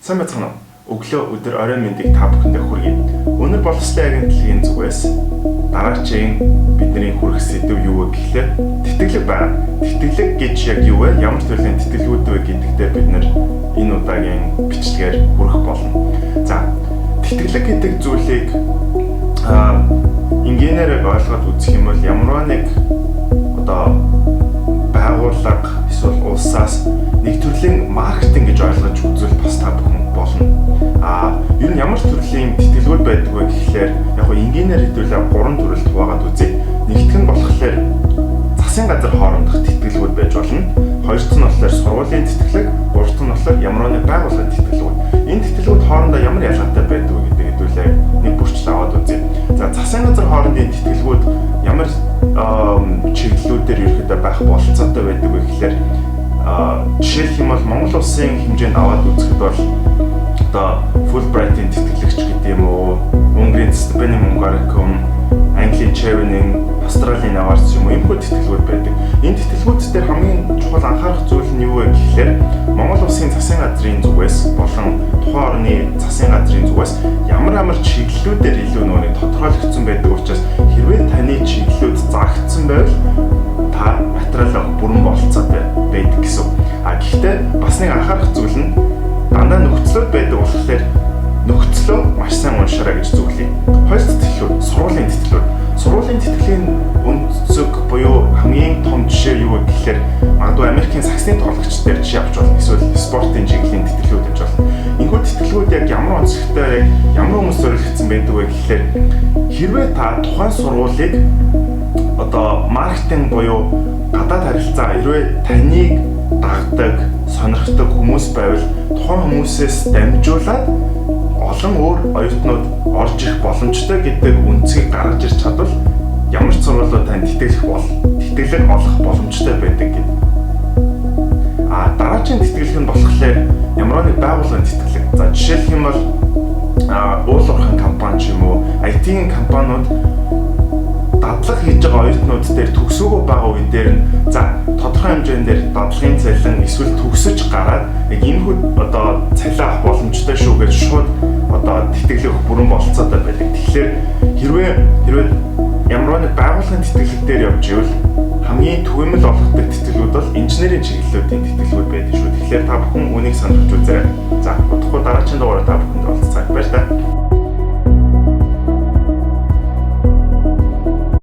Сайн байцгаана уу? Өглөө өдөр орой мэндийг та бүхэндээ хүргэе. Өнөр боловсролын агентлагийн зүгээс дараагийн бидний хүргэх сэдв юу вэ гэхлээр тэтгэлэг байна. Тэтгэлэг гэж яг юу вэ? Ямар төрлийн тэтгэлгүүд вэ гэдэгтээ бид энэ удаагийн бичлэгээр хүргэх болно. За, тэтгэлэг гэдэг зүйлийг инженеэрээр ойлгоод үзэх юм бол ямарваа нэг байгууллага эсвэл улсаас нэг төрлийн маркетинг гэж ойлгож үзвэл бас та бүхэн болно. Ер нь ямар төрлийн тэтгэлгүүд байдаг вэ гэхлээр яг гоо инженеэр хэдүүлээ 3 төрөлд хуваагаад үзье. Нэгдүгээр нь болохоор засгийн газар хоорондох тэтгэлгүүд байж болно. Хоёр дахь нь болохоор сургуулийн тэтгэлэг, гурав дахь нь болохоор ямар нэг байгууллагын тэтгэлгүүд. Энэ тэтгэлгүүд хоорондоо ямар ялгаатай байдаг вэ гэдэг хэдүүлээ нэг бүрчл аваад үзье. За, засгийн газар хоорондын тэтгэлгүүд ямар чиглэлүүдээр ерөөдөө байх бололцоотой байдаг вэ гэхлээр жишээлх юм бол Монгол улсын хэмжээнд аваад үзэхэд бол Fulbright-ийн тэтгэлэгч гэдэг юм уу, Унгарийн Степани Мунгаракум, Английн Chevening, Австралийн Awards юм уу, энэ хүү тэтгэлгүүд байдаг. Энэ тэтгэлгүүд дээр хамгийн чухал анхаарах зүйл нь юу вэ гэхлээр Монгол улсын засгийн газрын зүгээс болон тухайн орны засгийн газрын зүгээс ямар чиглэлүүдээр илүү нэг тодорхойлогдсон байдаг учраас хэрвээ таны чиглэлүүд заагдсан байвал та материалаа бүрэн бололцоотой байдаг гэсэн. Гэхдээ бас нэг анхаарах зүйл нь дандаа нөхцлүүд байдаг болохоор нөхцлөө маш сайн уншаарай гэж зөвлөе. Хоёр дахь тэтгэлүүд, сургуулийн тэтгэлүүд. Сургуулийн тэтгэлийн өнцөг буюу хамгийн том жишээ юу вэ гэхлээр магадгүй Америкийн саксны тоглогч дээр жишээ авч болно. Эсвэл спортын чиглэлийн тэтгэлүүд гэж болно. Энэхүү тэтгэлгүүд яг ямар онцлогтой, ямар хүмүүс зориулагдсан байдаг вэ гэхлээр хэрвээ та тухайн сургуулийг маркетинг буюу гадаад харилцаа хэрвээ таныг дагдаг, сонирхдаг хүмүүс байвал тухайн хүмүүсээс дамжуулаад олон өөр оюутнууд орж ирэх боломжтой гэдэг үнцгийг гаргаж ирч чадвал ямар ч сургуулиуд танд тэтгэлэг олох боломжтой байдаг гэдэг. Дараагийн тэтгэлэг нь болохоор ямар нэг байгууллагын тэтгэлэг. За, жишээлх юм бол уул уурхайн компани ч юм уу, IT-ийн компаниуд дадлага хийж байгаа оюутнууд дээр төгсөөгөө байгаа үе дээр нь тодорхой хэмжээгээр дадлагын цалин эсвэл төгсөж гараад яг энэхүү цалин авах боломжтой шүү гэж шууд тэтгэлэг бүрэн бололцоотой байдаг. Тэгэхээр хэрвээ ямар нэг байгууллагын тэтгэлэг дээр явж ивэл хамгийн түгээмэл олгодог тэтгэлгүүд бол инженерийн чиглэлүүдийн тэтгэлгүүд байдаг шүү. Тэгэхээр та бүхэн үнийг сонирхож үзээрэй. За, удахгүй дараагийн дугаараар та бүхэнд уулзцгаая. Баярлалаа.